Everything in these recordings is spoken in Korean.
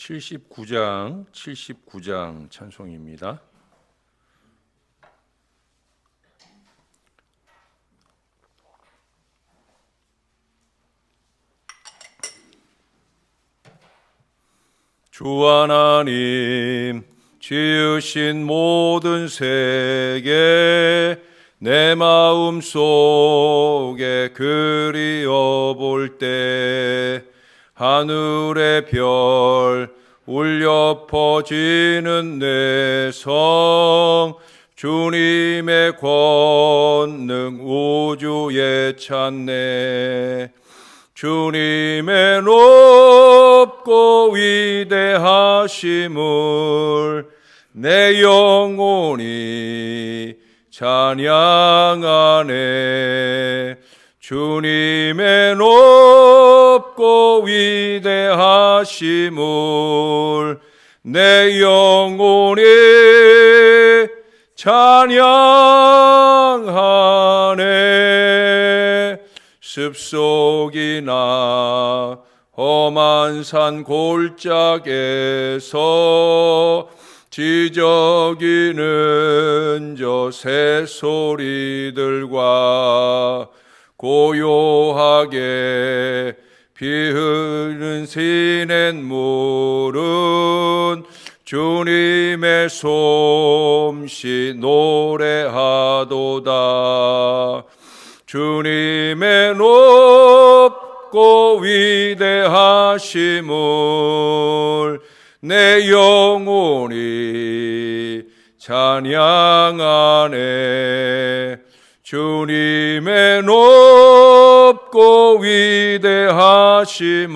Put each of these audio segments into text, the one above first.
79장 찬송입니다. 주 하나님 지으신 모든 세계 내 마음 속에 그리어 볼 때 하늘의 별 울려 퍼지는 내 성 주님의 권능 우주에 찾네. 주님의 높고 위대하심을 내 영혼이 찬양하네. 주님의 높고 위대하심을 내 영혼이 찬양하네. 습속이나 험한 산 골짜기에서 지저귀는 저 새소리들과 고요하게 피 흐르는 시냇물은 주님의 솜씨 노래하도다. 주님의 높고 위대하심을 내 영혼이 찬양하네. 주님의 높고 위대하심을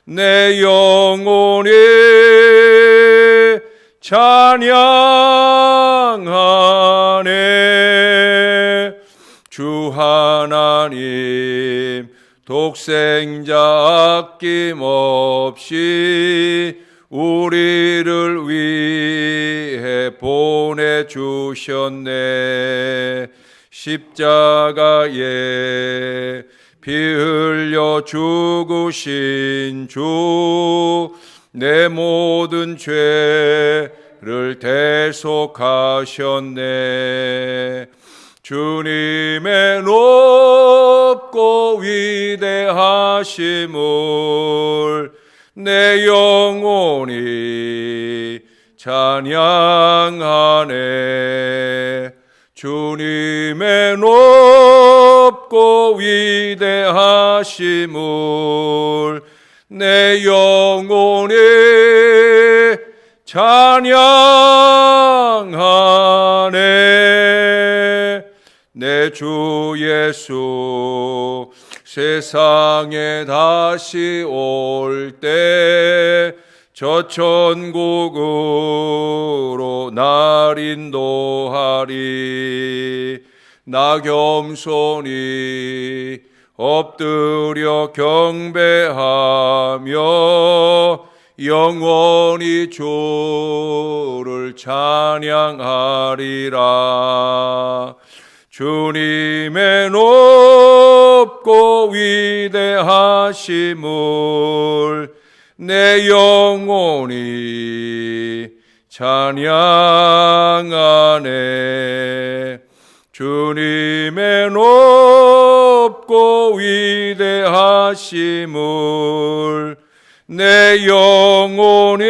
내 영혼이 찬양하네. 주 하나님 독생자 아낌없이 우리를 위해 보내주셨네. 십자가에 피 흘려 죽으신 주 내 모든 죄를 대속하셨네. 주님의 높고 위대하심을 내 영혼이 찬양하네. 주님의 높고 위대하심을 내 영혼이 찬양하네. 내 주 예수 세상에 다시 올 때 저 천국으로 날 인도하리. 나 겸손히 엎드려 경배하며 영원히 주를 찬양하리라. 주님의 높고 위대하심을 내 영혼이 찬양하네. 주님의 높고 위대하심을 내 영혼이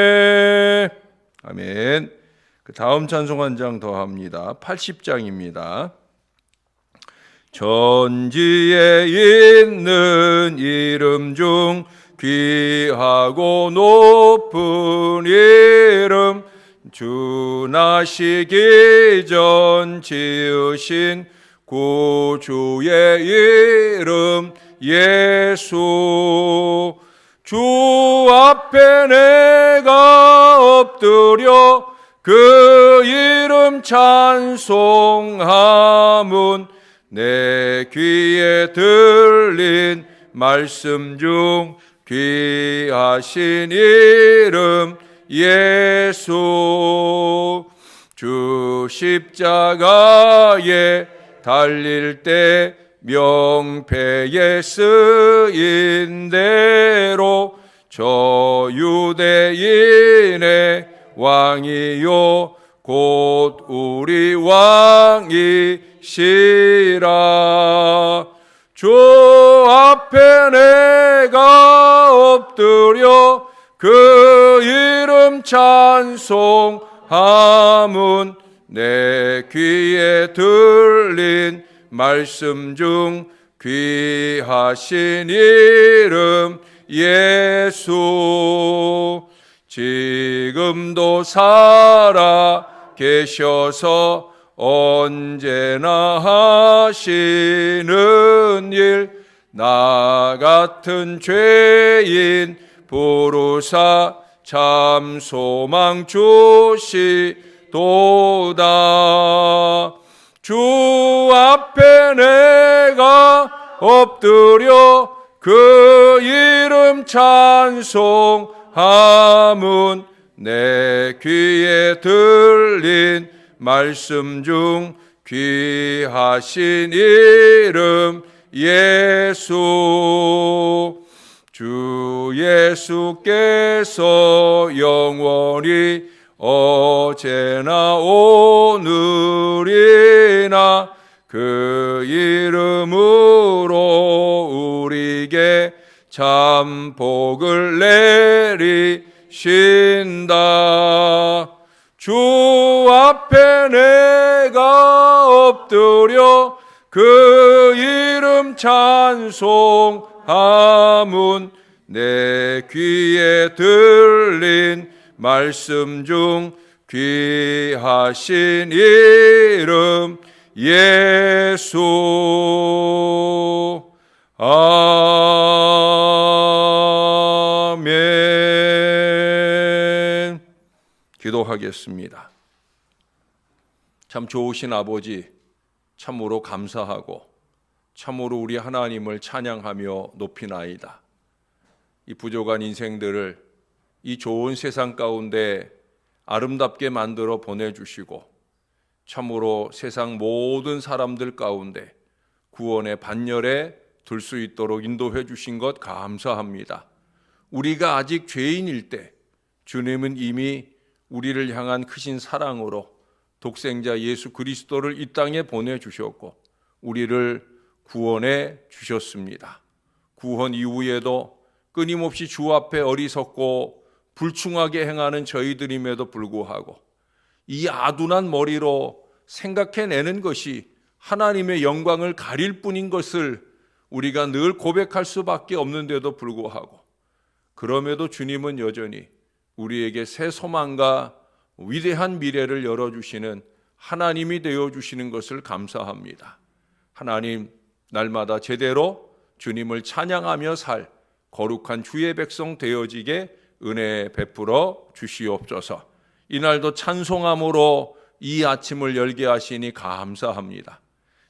찬양하네. 아멘. 그 다음 찬송 한 장 더 합니다. 80장입니다. 전지에 있는 이름 중 귀하고 높은 이름 주 나시기 전 지으신 구주의 이름 예수. 주 앞에 내가 엎드려 그 이름 찬송함은 내 귀에 들린 말씀 중 귀하신 이름 예수. 주 십자가에 달릴 때 명패에 쓰인 대로 저 유대인의 왕이요 곧 우리 왕이시라. 주 앞에 내가 엎드려 그 이름 찬송함은 내 귀에 들린 말씀 중 귀하신 이름 예수. 지금도 살아 계셔서 언제나 하시는 일, 나 같은 죄인 부르사 참 소망 주시도다. 주 앞에 내가 엎드려 그 이름 찬송함은 내 귀에 들린 말씀 중 귀하신 이름 예수. 주 예수께서 영원히 어제나 오늘이나 그 이름으로 우리에게 참 복을 내리신다. 주 앞에 내가 엎드려 그 이름 찬송함은 내 귀에 들린 말씀 중 귀하신 이름 예수. 아멘. 기도하겠습니다. 참 좋으신 아버지, 참으로 감사하고 참으로 우리 하나님을 찬양하며 높이나이다. 이 부족한 인생들을 이 좋은 세상 가운데 아름답게 만들어 보내주시고 참으로 세상 모든 사람들 가운데 구원의 반열에 들 수 있도록 인도해 주신 것 감사합니다. 우리가 아직 죄인일 때 주님은 이미 우리를 향한 크신 사랑으로 독생자 예수 그리스도를 이 땅에 보내주셨고 우리를 구원해 주셨습니다. 구원 이후에도 끊임없이 주 앞에 어리석고 불충하게 행하는 저희들임에도 불구하고 이 아둔한 머리로 생각해내는 것이 하나님의 영광을 가릴 뿐인 것을 우리가 늘 고백할 수밖에 없는데도 불구하고 그럼에도 주님은 여전히 우리에게 새 소망과 위대한 미래를 열어주시는 하나님이 되어주시는 것을 감사합니다. 하나님, 날마다 제대로 주님을 찬양하며 살 거룩한 주의 백성 되어지게 은혜 베풀어 주시옵소서. 이날도 찬송함으로 이 아침을 열게 하시니 감사합니다.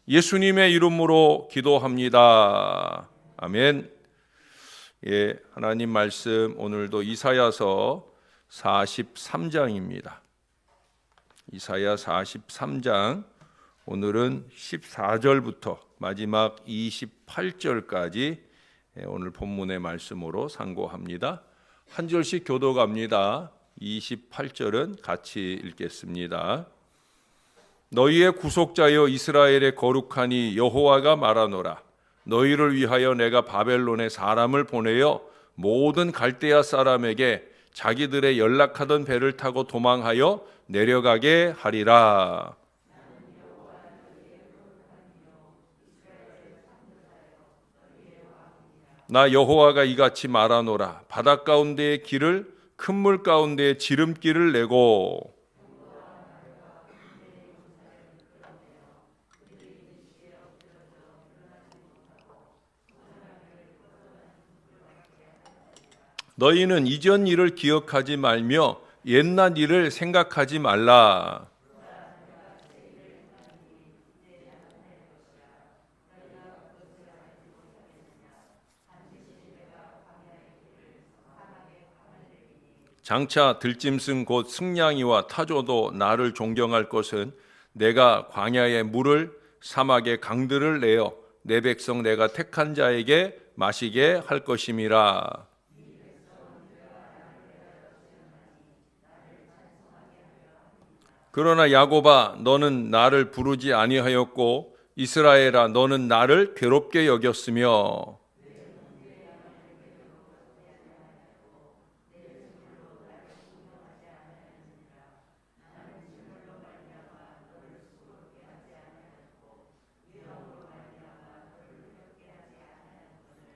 예수님의 이름으로 기도합니다. 아멘. 예, 하나님 말씀 오늘도 이사야서 43장입니다. 이사야 43장 오늘은 14절부터 마지막 28절까지 오늘 본문의 말씀으로 상고합니다. 한 절씩 교도갑니다. 28절은 같이 읽겠습니다. 너희의 구속자여 이스라엘의 거룩하니 여호와가 말하노라. 너희를 위하여 내가 바벨론에 사람을 보내어 모든 갈대아 사람에게 자기들의 연락하던 배를 타고 도망하여 내려가게 하리라. 나 여호와가 이같이 말하노라. 바다 가운데의 길을 큰 물 가운데에 지름길을 내고 너희는 이전 일을 기억하지 말며 옛날 일을 생각하지 말라. 장차 들짐승 곧 승냥이와 타조도 나를 존경할 것은 내가 광야의 물을 사막의 강들을 내어 내 백성 내가 택한 자에게 마시게 할 것임이라. 그러나 야곱아 너는 나를 부르지 아니하였고 이스라엘아 너는 나를 괴롭게 여겼으며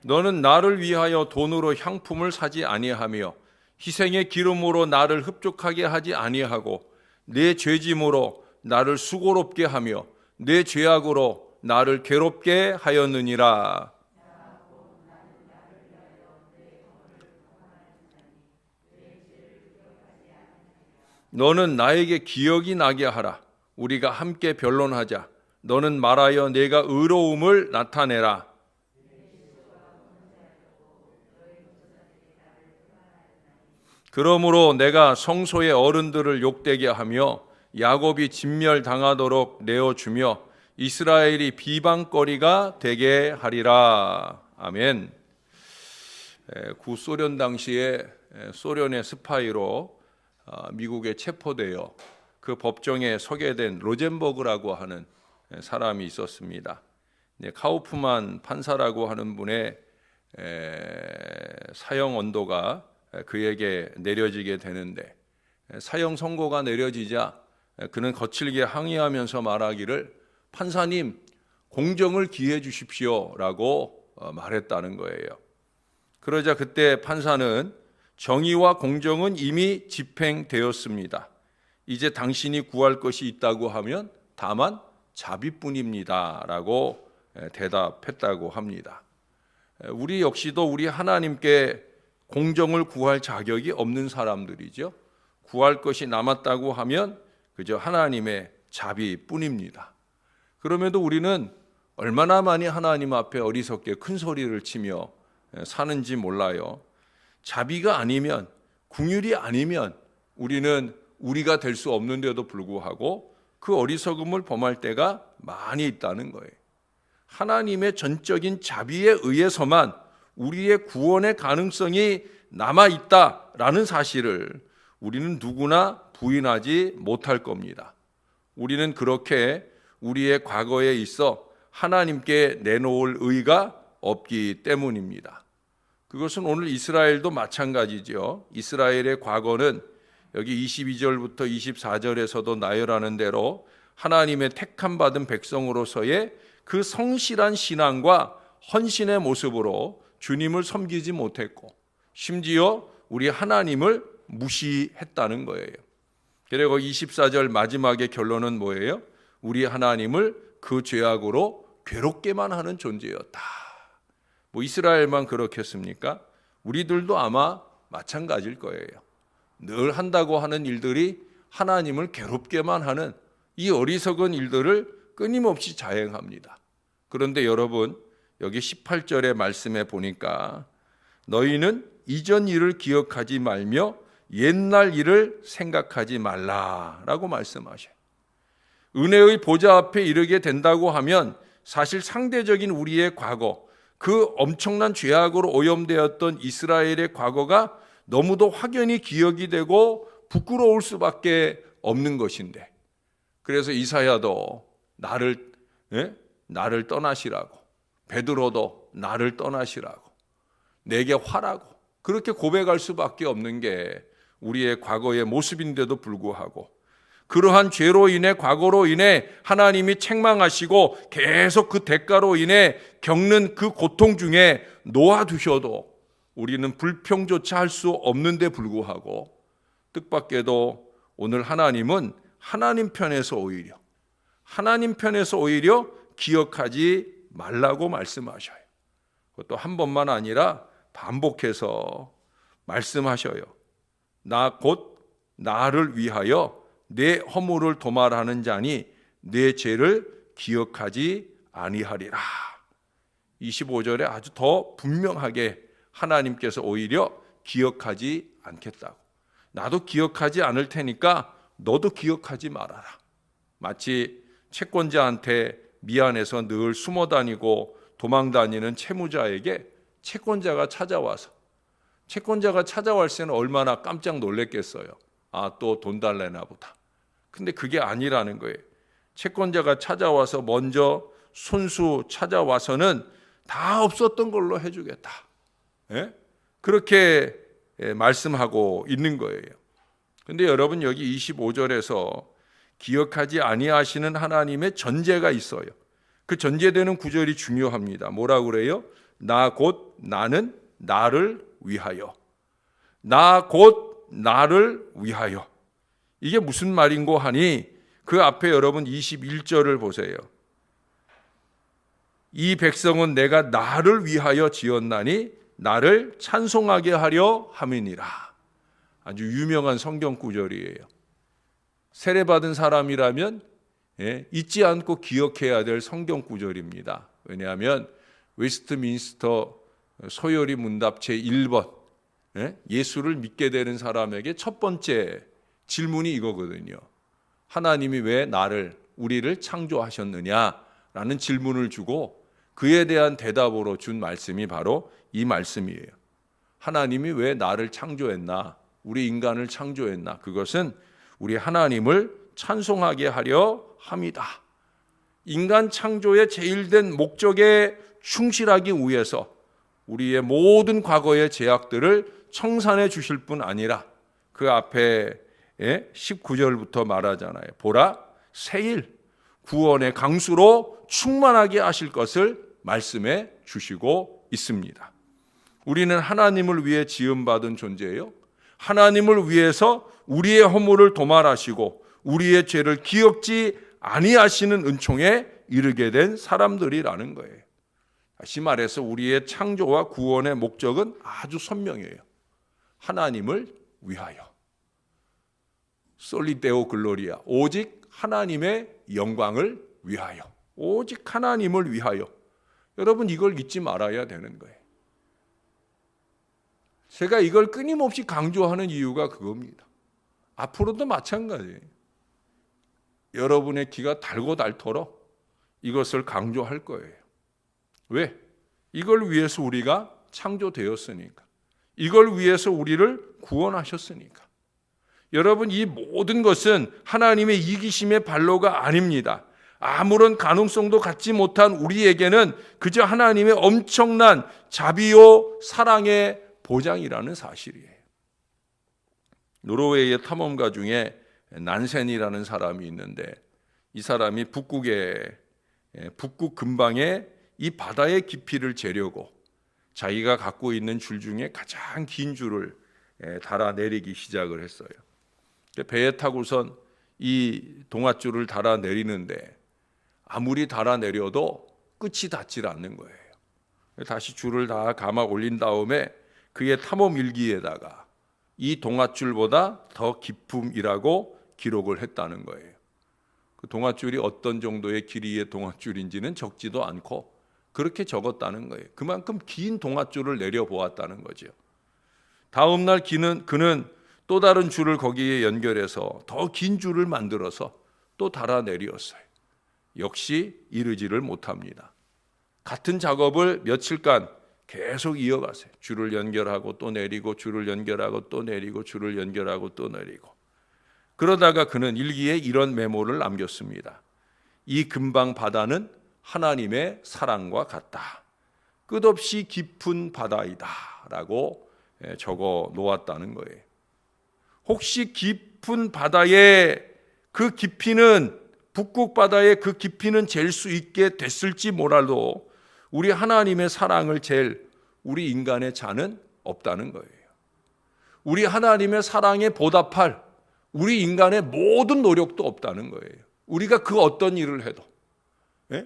너는 나를 위하여 돈으로 향품을 사지 아니하며 희생의 기름으로 나를 흡족하게 하지 아니하고 내 죄짐으로 나를 수고롭게 하며 내 죄악으로 나를 괴롭게 하였느니라. 너는 나에게 기억이 나게 하라. 우리가 함께 변론하자. 너는 말하여 내가 의로움을 나타내라. 그러므로 내가 성소의 어른들을 욕되게 하며 야곱이 진멸당하도록 내어주며 이스라엘이 비방거리가 되게 하리라. 아멘. 구소련 당시에 소련의 스파이로 미국에 체포되어 그 법정에 서게 된 로젠버그라고 하는 사람이 있었습니다. 카우프만 판사라고 하는 분의 사형 언도가 그에게 내려지게 되는데 사형 선고가 내려지자 그는 거칠게 항의하면서 말하기를 판사님 공정을 기해 주십시오라고 말했다는 거예요. 그러자 그때 판사는 정의와 공정은 이미 집행되었습니다. 이제 당신이 구할 것이 있다고 하면 다만 자비뿐입니다라고 대답했다고 합니다. 우리 역시도 우리 하나님께 공정을 구할 자격이 없는 사람들이죠. 구할 것이 남았다고 하면 그저 하나님의 자비뿐입니다. 그럼에도 우리는 얼마나 많이 하나님 앞에 어리석게 큰 소리를 치며 사는지 몰라요. 자비가 아니면, 긍휼이 아니면 우리는 우리가 될 수 없는데도 불구하고 그 어리석음을 범할 때가 많이 있다는 거예요. 하나님의 전적인 자비에 의해서만 우리의 구원의 가능성이 남아있다라는 사실을 우리는 누구나 부인하지 못할 겁니다. 우리는 그렇게 우리의 과거에 있어 하나님께 내놓을 의가 없기 때문입니다. 그것은 오늘 이스라엘도 마찬가지죠. 이스라엘의 과거는 여기 22절부터 24절에서도 나열하는 대로 하나님의 택함 받은 백성으로서의 그 성실한 신앙과 헌신의 모습으로 주님을 섬기지 못했고 심지어 우리 하나님을 무시했다는 거예요. 그리고 24절 마지막의 결론은 뭐예요? 우리 하나님을 그 죄악으로 괴롭게만 하는 존재였다. 뭐 이스라엘만 그렇겠습니까? 우리들도 아마 마찬가지일 거예요. 늘 한다고 하는 일들이 하나님을 괴롭게만 하는 이 어리석은 일들을 끊임없이 자행합니다. 그런데 여러분 여기 18절의 말씀에 보니까 너희는 이전 일을 기억하지 말며 옛날 일을 생각하지 말라라고 말씀하셔요. 은혜의 보좌 앞에 이르게 된다고 하면 사실 상대적인 우리의 과거, 그 엄청난 죄악으로 오염되었던 이스라엘의 과거가 너무도 확연히 기억이 되고 부끄러울 수밖에 없는 것인데 그래서 이사야도 나를 떠나시라고 베드로도 나를 떠나시라고 내게 화라고 그렇게 고백할 수밖에 없는 게 우리의 과거의 모습인데도 불구하고 그러한 죄로 인해 과거로 인해 하나님이 책망하시고 계속 그 대가로 인해 겪는 그 고통 중에 놓아두셔도 우리는 불평조차 할 수 없는데 불구하고 뜻밖에도 오늘 하나님은 하나님 편에서 오히려 기억하지 말라고 말씀하셔요. 그것도 한 번만 아니라 반복해서 말씀하셔요. 나 곧 나를 위하여 내 허물을 도말하는 자니 내 죄를 기억하지 아니하리라. 25절에 아주 더 분명하게 하나님께서 오히려 기억하지 않겠다고. 나도 기억하지 않을 테니까 너도 기억하지 말아라. 마치 채권자한테 미안해서 늘 숨어 다니고 도망 다니는 채무자에게 채권자가 찾아왔을 때는 얼마나 깜짝 놀랐겠어요. 아, 또 돈 달래나 보다. 근데 그게 아니라는 거예요. 채권자가 찾아와서 먼저 손수 찾아와서는 다 없었던 걸로 해주겠다. 예? 그렇게 말씀하고 있는 거예요. 근데 여러분, 여기 25절에서 기억하지 아니하시는 하나님의 전제가 있어요. 그 전제되는 구절이 중요합니다. 뭐라고 그래요? 나 곧 나는 나를 위하여. 나 곧 나를 위하여. 이게 무슨 말인고 하니 그 앞에 여러분 21절을 보세요. 이 백성은 내가 나를 위하여 지었나니 나를 찬송하게 하려 함이니라. 아주 유명한 성경 구절이에요. 세례받은 사람이라면 잊지 않고 기억해야 될 성경 구절입니다. 왜냐하면 웨스트민스터 소요리 문답 제1번 예수를 믿게 되는 사람에게 첫 번째 질문이 이거거든요. 하나님이 왜 우리를 창조하셨느냐라는 질문을 주고 그에 대한 대답으로 준 말씀이 바로 이 말씀이에요. 하나님이 왜 나를 창조했나? 우리 인간을 창조했나? 그것은 우리 하나님을 찬송하게 하려 함이다. 인간 창조의 제일된 목적에 충실하기 위해서 우리의 모든 과거의 죄악들을 청산해 주실 뿐 아니라 그 앞에 19절부터 말하잖아요. 보라, 새일 구원의 강수로 충만하게 하실 것을 말씀해 주시고 있습니다. 우리는 하나님을 위해 지음받은 존재예요. 하나님을 위해서 우리의 허물을 도말하시고 우리의 죄를 기억지 아니하시는 은총에 이르게 된 사람들이라는 거예요. 다시 말해서 우리의 창조와 구원의 목적은 아주 선명해요. 하나님을 위하여. 솔리 데오 글로리아. 오직 하나님의 영광을 위하여. 오직 하나님을 위하여. 여러분, 이걸 잊지 말아야 되는 거예요. 제가 이걸 끊임없이 강조하는 이유가 그겁니다. 앞으로도 마찬가지예요. 여러분의 귀가 달고 닳도록 이것을 강조할 거예요. 왜? 이걸 위해서 우리가 창조되었으니까. 이걸 위해서 우리를 구원하셨으니까. 여러분, 이 모든 것은 하나님의 이기심의 발로가 아닙니다. 아무런 가능성도 갖지 못한 우리에게는 그저 하나님의 엄청난 자비요 사랑의 보장이라는 사실이에요. 노르웨이의 탐험가 중에 난센이라는 사람이 있는데 이 사람이 북극 근방에 이 바다의 깊이를 재려고 자기가 갖고 있는 줄 중에 가장 긴 줄을 달아 내리기 시작을 했어요. 배에 타고선 이 동아줄을 달아 내리는데 아무리 달아 내려도 끝이 닿질 않는 거예요. 다시 줄을 다 감아 올린 다음에 그의 탐험 일기에다가 이 동아줄보다 더 깊음이라고 기록을 했다는 거예요. 그 동아줄이 어떤 정도의 길이의 동아줄인지는 적지도 않고 그렇게 적었다는 거예요. 그만큼 긴 동아줄을 내려보았다는 거죠. 다음 날 그는 또 다른 줄을 거기에 연결해서 더 긴 줄을 만들어서 또 달아 내리었어요. 역시 이르지를 못합니다. 같은 작업을 며칠간 계속 이어가세요. 줄을 연결하고 또 내리고 줄을 연결하고 또 내리고 줄을 연결하고 또 내리고. 그러다가 그는 일기에 이런 메모를 남겼습니다. 이 근방 바다는 하나님의 사랑과 같다. 끝없이 깊은 바다이다 라고 적어 놓았다는 거예요. 혹시 깊은 바다의 그 깊이는 북극 바다의 그 깊이는 잴 수 있게 됐을지 몰라도 우리 하나님의 사랑을 잴 우리 인간의 자는 없다는 거예요. 우리 하나님의 사랑에 보답할 우리 인간의 모든 노력도 없다는 거예요. 우리가 그 어떤 일을 해도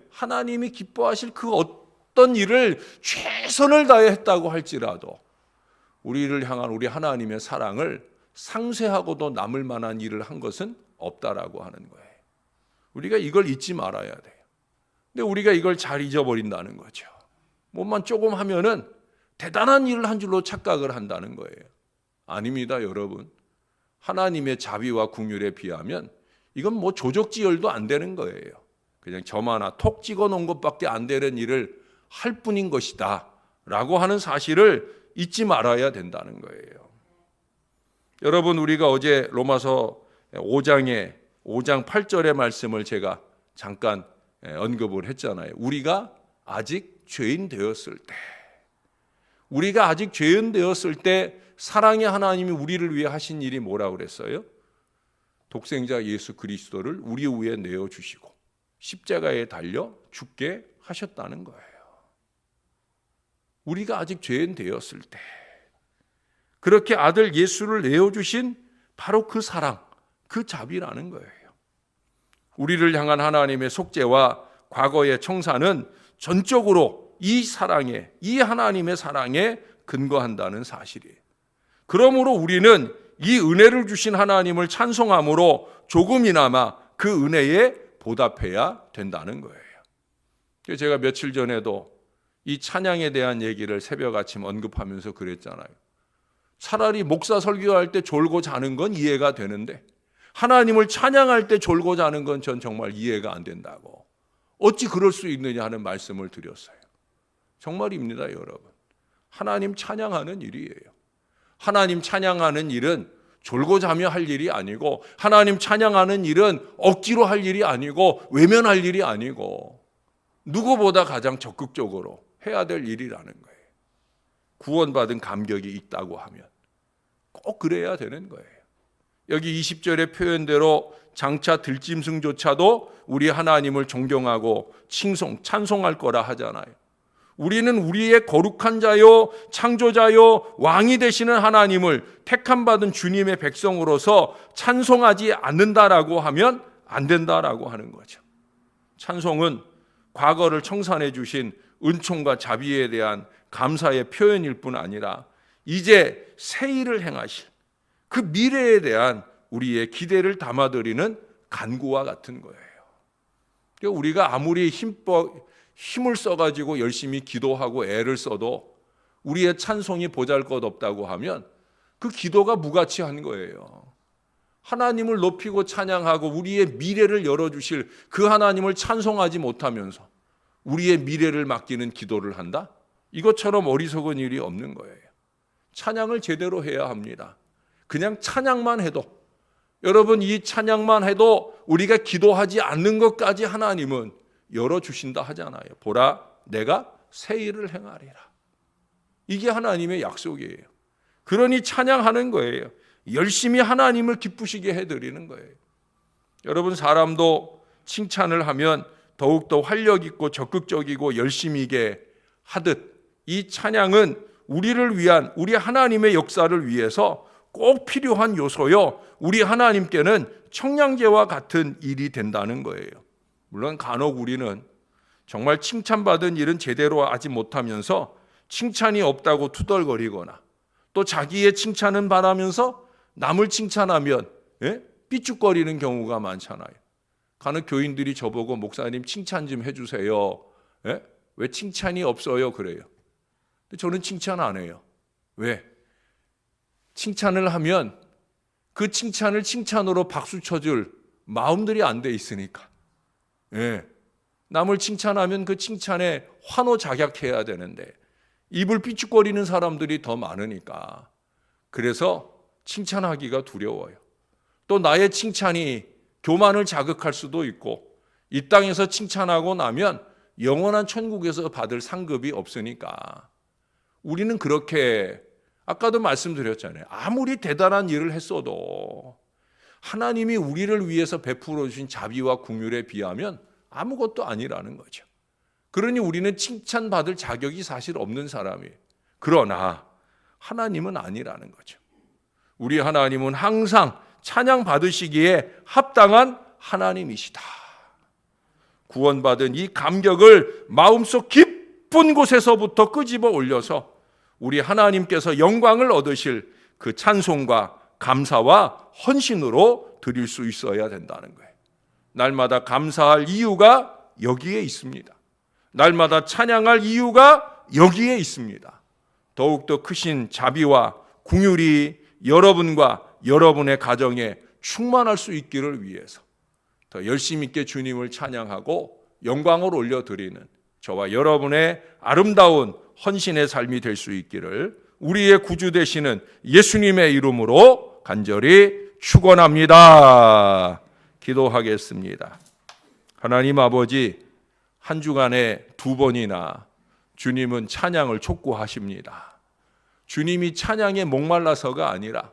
하나님이 기뻐하실 그 어떤 일을 최선을 다해 했다고 할지라도 우리를 향한 우리 하나님의 사랑을 상쇄하고도 남을 만한 일을 한 것은 없다라고 하는 거예요. 우리가 이걸 잊지 말아야 돼요. 근데 우리가 이걸 잘 잊어버린다는 거죠. 뭐만 조금 하면은 대단한 일을 한 줄로 착각을 한다는 거예요. 아닙니다, 여러분. 하나님의 자비와 긍휼에 비하면 이건 뭐 조적지열도 안 되는 거예요. 그냥 점 하나 톡 찍어 놓은 것밖에 안 되는 일을 할 뿐인 것이다 라고 하는 사실을 잊지 말아야 된다는 거예요. 여러분, 우리가 어제 로마서 5장 8절의 말씀을 제가 잠깐 언급을 했잖아요. 우리가 아직 죄인 되었을 때 사랑의 하나님이 우리를 위해 하신 일이 뭐라고 그랬어요? 독생자 예수 그리스도를 우리 위에 내어주시고 십자가에 달려 죽게 하셨다는 거예요. 우리가 아직 죄인 되었을 때 그렇게 아들 예수를 내어주신 바로 그 사랑, 그 자비라는 거예요. 우리를 향한 하나님의 속죄와 과거의 청산은 전적으로 이 사랑에, 이 하나님의 사랑에 근거한다는 사실이에요. 그러므로 우리는 이 은혜를 주신 하나님을 찬송함으로 조금이나마 그 은혜에 보답해야 된다는 거예요. 제가 며칠 전에도 이 찬양에 대한 얘기를 새벽 아침 언급하면서 그랬잖아요. 차라리 목사 설교할 때 졸고 자는 건 이해가 되는데 하나님을 찬양할 때 졸고 자는 건 전 정말 이해가 안 된다고. 어찌 그럴 수 있느냐 하는 말씀을 드렸어요. 정말입니다, 여러분. 하나님 찬양하는 일이에요. 하나님 찬양하는 일은 졸고 자며 할 일이 아니고, 하나님 찬양하는 일은 억지로 할 일이 아니고, 외면할 일이 아니고, 누구보다 가장 적극적으로 해야 될 일이라는 거예요. 구원받은 감격이 있다고 하면 꼭 그래야 되는 거예요. 여기 20절의 표현대로 장차 들짐승조차도 우리 하나님을 존경하고 찬송할 거라 하잖아요. 우리는 우리의 거룩한 자요, 창조자요, 왕이 되시는 하나님을 택함받은 주님의 백성으로서 찬송하지 않는다라고 하면 안 된다라고 하는 거죠. 찬송은 과거를 청산해 주신 은총과 자비에 대한 감사의 표현일 뿐 아니라 이제 새 일을 행하실 그 미래에 대한 우리의 기대를 담아드리는 간구와 같은 거예요. 우리가 아무리 힘을 써가지고 열심히 기도하고 애를 써도 우리의 찬송이 보잘것없다고 하면 그 기도가 무가치한 거예요. 하나님을 높이고 찬양하고 우리의 미래를 열어주실 그 하나님을 찬송하지 못하면서 우리의 미래를 맡기는 기도를 한다? 이것처럼 어리석은 일이 없는 거예요. 찬양을 제대로 해야 합니다. 그냥 찬양만 해도, 여러분, 이 찬양만 해도 우리가 기도하지 않는 것까지 하나님은 열어주신다 하잖아요. 보라, 내가 새 일을 행하리라. 이게 하나님의 약속이에요. 그러니 찬양하는 거예요. 열심히 하나님을 기쁘시게 해드리는 거예요. 여러분, 사람도 칭찬을 하면 더욱더 활력 있고 적극적이고 열심히게 하듯 이 찬양은 우리를 위한, 우리 하나님의 역사를 위해서 꼭 필요한 요소요, 우리 하나님께는 청량제와 같은 일이 된다는 거예요. 물론 간혹 우리는 정말 칭찬받은 일은 제대로 하지 못하면서 칭찬이 없다고 투덜거리거나 또 자기의 칭찬은 바라면서 남을 칭찬하면 삐죽거리는 경우가 많잖아요. 간혹 교인들이 저보고 목사님 칭찬 좀 해주세요. 왜 칭찬이 없어요? 그래요. 근데 저는 칭찬 안 해요. 왜? 칭찬을 하면 그 칭찬을 칭찬으로 박수 쳐줄 마음들이 안 돼 있으니까. 남을 칭찬하면 그 칭찬에 환호작약해야 되는데 입을 삐죽거리는 사람들이 더 많으니까. 그래서 칭찬하기가 두려워요. 또 나의 칭찬이 교만을 자극할 수도 있고 이 땅에서 칭찬하고 나면 영원한 천국에서 받을 상급이 없으니까 우리는 그렇게, 아까도 말씀드렸잖아요. 아무리 대단한 일을 했어도 하나님이 우리를 위해서 베풀어 주신 자비와 긍휼에 비하면 아무것도 아니라는 거죠. 그러니 우리는 칭찬받을 자격이 사실 없는 사람이에요. 그러나 하나님은 아니라는 거죠. 우리 하나님은 항상 찬양 받으시기에 합당한 하나님이시다. 구원받은 이 감격을 마음속 깊은 곳에서부터 끄집어 올려서 우리 하나님께서 영광을 얻으실 그 찬송과 감사와 헌신으로 드릴 수 있어야 된다는 거예요. 날마다 감사할 이유가 여기에 있습니다. 날마다 찬양할 이유가 여기에 있습니다. 더욱더 크신 자비와 긍휼이 여러분과 여러분의 가정에 충만할 수 있기를 위해서 더 열심 있게 주님을 찬양하고 영광을 올려드리는 저와 여러분의 아름다운 헌신의 삶이 될 수 있기를 우리의 구주 되시는 예수님의 이름으로 간절히 축원합니다. 기도하겠습니다. 하나님 아버지, 한 주간에 2번이나 주님은 찬양을 촉구하십니다. 주님이 찬양에 목말라서가 아니라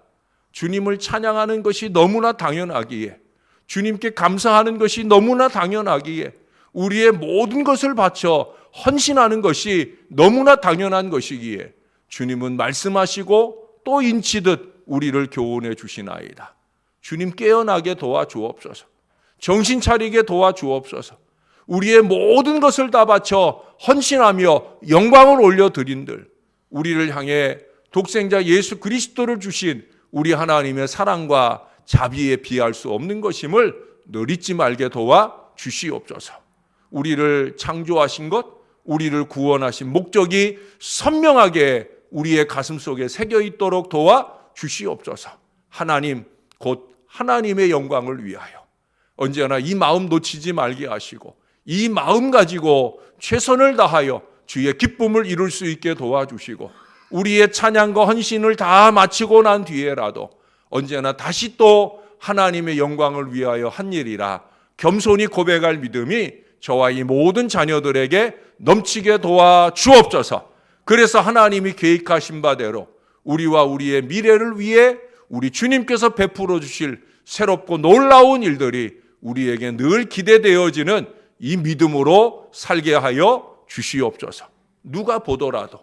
주님을 찬양하는 것이 너무나 당연하기에, 주님께 감사하는 것이 너무나 당연하기에, 우리의 모든 것을 바쳐 헌신하는 것이 너무나 당연한 것이기에 주님은 말씀하시고 또 인치듯 우리를 교훈해 주시나이다. 주님 깨어나게 도와주옵소서. 정신 차리게 도와주옵소서. 우리의 모든 것을 다 바쳐 헌신하며 영광을 올려드린들 우리를 향해 독생자 예수 그리스도를 주신 우리 하나님의 사랑과 자비에 비할 수 없는 것임을 늘 잊지 말게 도와주시옵소서. 우리를 창조하신 것, 우리를 구원하신 목적이 선명하게 우리의 가슴 속에 새겨 있도록 도와주시옵소서. 하나님, 곧 하나님의 영광을 위하여 언제나 이 마음 놓치지 말게 하시고 이 마음 가지고 최선을 다하여 주의 기쁨을 이룰 수 있게 도와주시고 우리의 찬양과 헌신을 다 마치고 난 뒤에라도 언제나 다시 또 하나님의 영광을 위하여 한 일이라 겸손히 고백할 믿음이 저와 이 모든 자녀들에게 넘치게 도와주옵소서. 그래서 하나님이 계획하신 바대로 우리와 우리의 미래를 위해 우리 주님께서 베풀어 주실 새롭고 놀라운 일들이 우리에게 늘 기대되어지는 이 믿음으로 살게 하여 주시옵소서. 누가 보더라도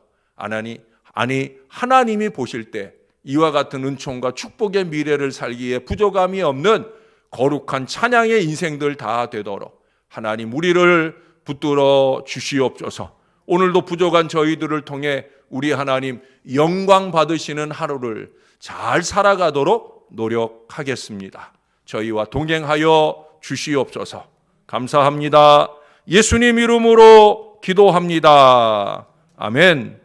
하나님이 보실 때 이와 같은 은총과 축복의 미래를 살기에 부족함이 없는 거룩한 찬양의 인생들 다 되도록 하나님 우리를 붙들어 주시옵소서. 오늘도 부족한 저희들을 통해 우리 하나님 영광 받으시는 하루를 잘 살아가도록 노력하겠습니다. 저희와 동행하여 주시옵소서. 감사합니다. 예수님 이름으로 기도합니다. 아멘.